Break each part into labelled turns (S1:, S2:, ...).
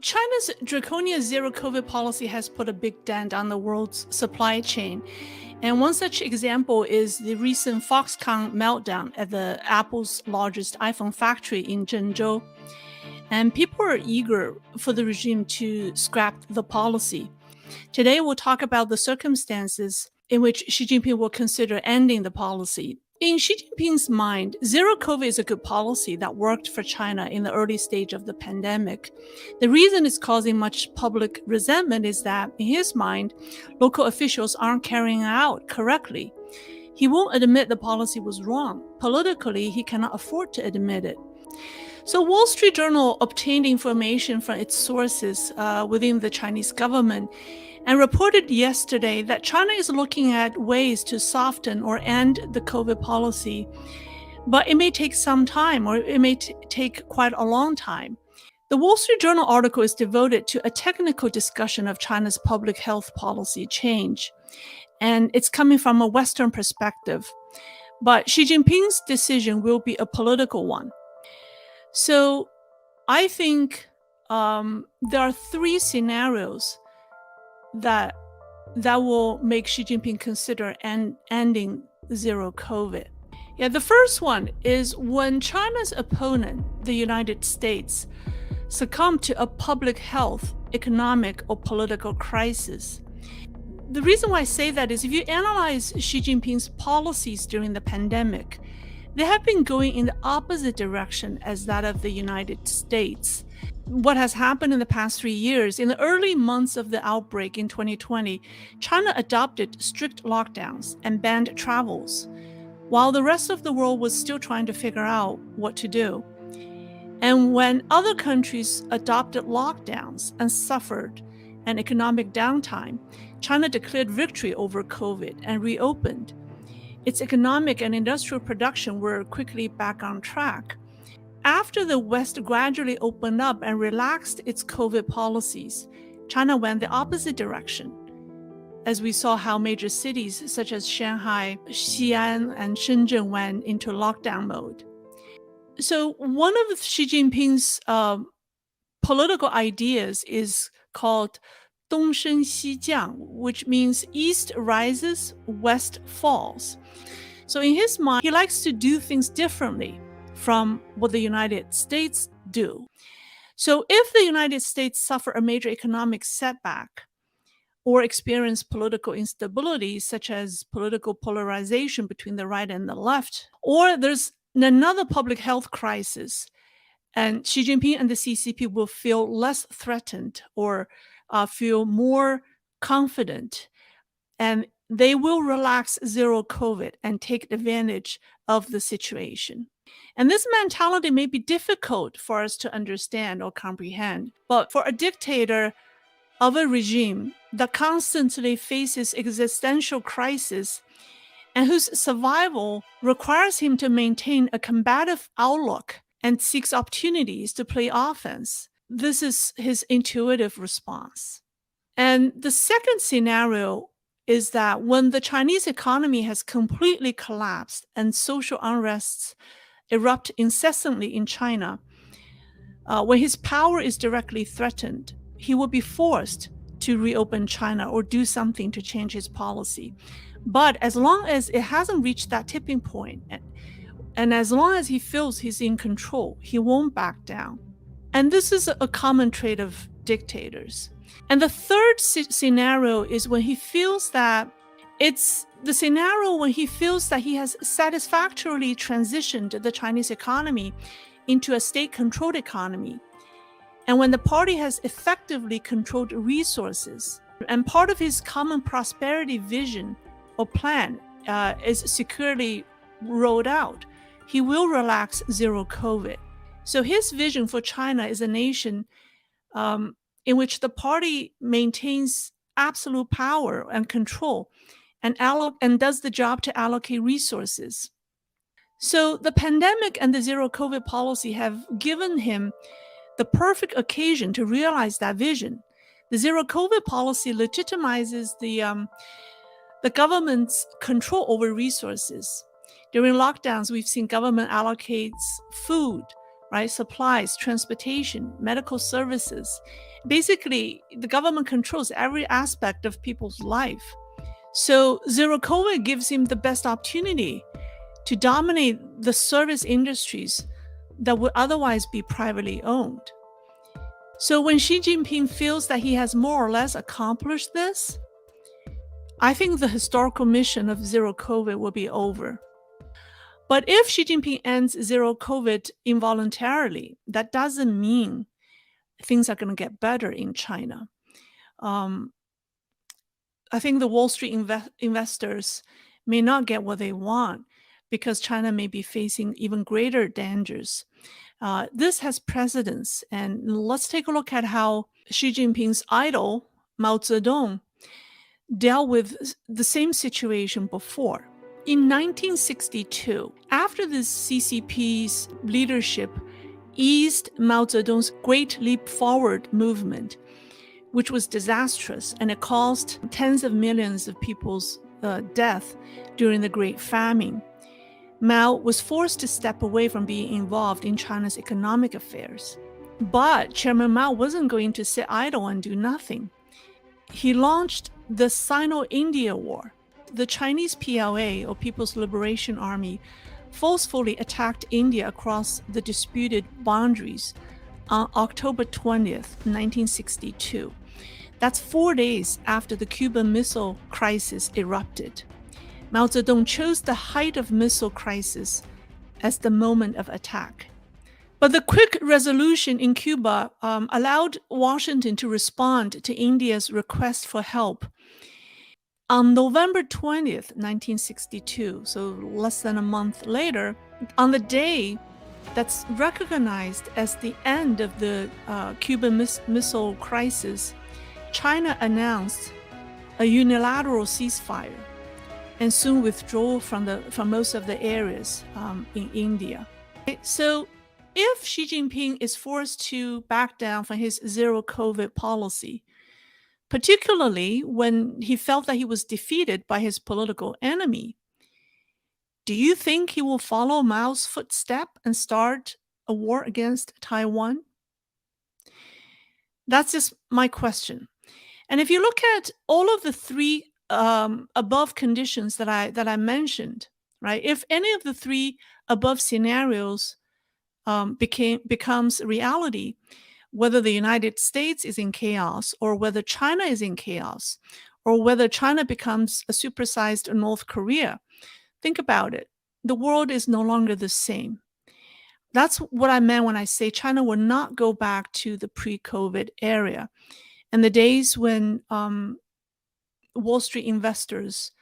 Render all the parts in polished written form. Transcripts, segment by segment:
S1: China's draconian zero COVID policy has put a big dent on the world's supply chain. And one such example is the recent Foxconn meltdown at the Apple's largest iPhone factory in Zhengzhou. And people are eager for the regime to scrap the policy. Today, we'll talk about the circumstances in which Xi Jinping will consider ending the policy. In Xi Jinping's mind, zero COVID is a good policy that worked for China in the early stage of the pandemic. The reason it's causing much public resentment is that, in his mind, local officials aren't carrying it out correctly. He won't admit the policy was wrong. Politically, he cannot afford to admit it. So Wall Street Journal obtained information from its sources within the Chinese government and reported yesterday that China is looking at ways to soften or end the COVID policy, but it may take some time, or it may take quite a long time. The Wall Street Journal article is devoted to a technical discussion of China's public health policy change, and it's coming from a Western perspective. But Xi Jinping's decision will be a political one. So I think there are three scenarios that will make Xi Jinping consider ending zero COVID. Yeah, the first one is when China's opponent, the United States, succumb to a public health, economic, or political crisis. The reason why I say that is if you analyze Xi Jinping's policies during the pandemic, they have been going in the opposite direction as that of the United States. What has happened in the past 3 years, in the early months of the outbreak in 2020, China adopted strict lockdowns and banned travels, while the rest of the world was still trying to figure out what to do. And when other countries adopted lockdowns and suffered an economic downtime, China declared victory over COVID and reopened. Its economic and industrial production were quickly back on track. After the West gradually opened up and relaxed its COVID policies, China went the opposite direction, as we saw how major cities such as Shanghai, Xi'an, and Shenzhen went into lockdown mode. So one of Xi Jinping's political ideas is called Dongshen Xijiang, which means East rises, West falls. So in his mind, he likes to do things differently from what the United States do. So if the United States suffer a major economic setback or experience political instability, such as political polarization between the right and the left, or there's another public health crisis, and Xi Jinping and the CCP will feel less threatened or feel more confident, and they will relax zero COVID and take advantage of the situation. And this mentality may be difficult for us to understand or comprehend, but for a dictator of a regime that constantly faces existential crisis and whose survival requires him to maintain a combative outlook and seeks opportunities to play offense, this is his intuitive response. And the second scenario is that when the Chinese economy has completely collapsed and social unrests erupt incessantly in China, when his power is directly threatened, he will be forced to reopen China or do something to change his policy. But as long as it hasn't reached that tipping point, and as long as he feels he's in control, he won't back down. And this is a common trait of dictators. And the third scenario is when he feels that it's the scenario when he feels that he has satisfactorily transitioned the Chinese economy into a state-controlled economy. And when the party has effectively controlled resources, and part of his common prosperity vision or plan is securely rolled out, he will relax zero COVID. So his vision for China is a nation in which the party maintains absolute power and control and does the job to allocate resources. So the pandemic and the zero COVID policy have given him the perfect occasion to realize that vision. The zero COVID policy legitimizes the government's control over resources. During lockdowns, we've seen government allocates food, right? Supplies, transportation, medical services. Basically, the government controls every aspect of people's life. So zero COVID gives him the best opportunity to dominate the service industries that would otherwise be privately owned. So when Xi Jinping feels that he has more or less accomplished this, I think the historical mission of zero COVID will be over. But if Xi Jinping ends zero COVID involuntarily, that doesn't mean things are going to get better in China. I think the Wall Street investors may not get what they want because China may be facing even greater dangers. This has precedence, and let's take a look at how Xi Jinping's idol, Mao Zedong, dealt with the same situation before. In 1962, after the CCP's leadership eased Mao Zedong's Great Leap Forward movement, which was disastrous, and it caused tens of millions of people's death during the Great Famine, Mao was forced to step away from being involved in China's economic affairs. But Chairman Mao wasn't going to sit idle and do nothing. He launched the Sino-India War. The Chinese PLA, or People's Liberation Army, forcefully attacked India across the disputed boundaries on October 20th, 1962. That's 4 days after the Cuban Missile Crisis erupted. Mao Zedong chose the height of missile crisis as the moment of attack. But the quick resolution in Cuba allowed Washington to respond to India's request for help. On November 20th, 1962, so less than a month later, on the day that's recognized as the end of the Cuban Missile Crisis, China announced a unilateral ceasefire and soon withdrew from most of the areas in India. So if Xi Jinping is forced to back down from his zero COVID policy, particularly when he felt that he was defeated by his political enemy, do you think he will follow Mao's footstep and start a war against Taiwan? That's just my question. And if you look at all of the three above conditions that I mentioned, right? If any of the three above scenarios becomes reality, whether the United States is in chaos, or whether China is in chaos, or whether China becomes a supersized North Korea, think about it. The world is no longer the same. That's what I meant when I say China will not go back to the pre-COVID era. And the days when Wall Street investors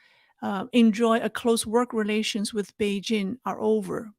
S1: enjoy a close work relations with Beijing are over.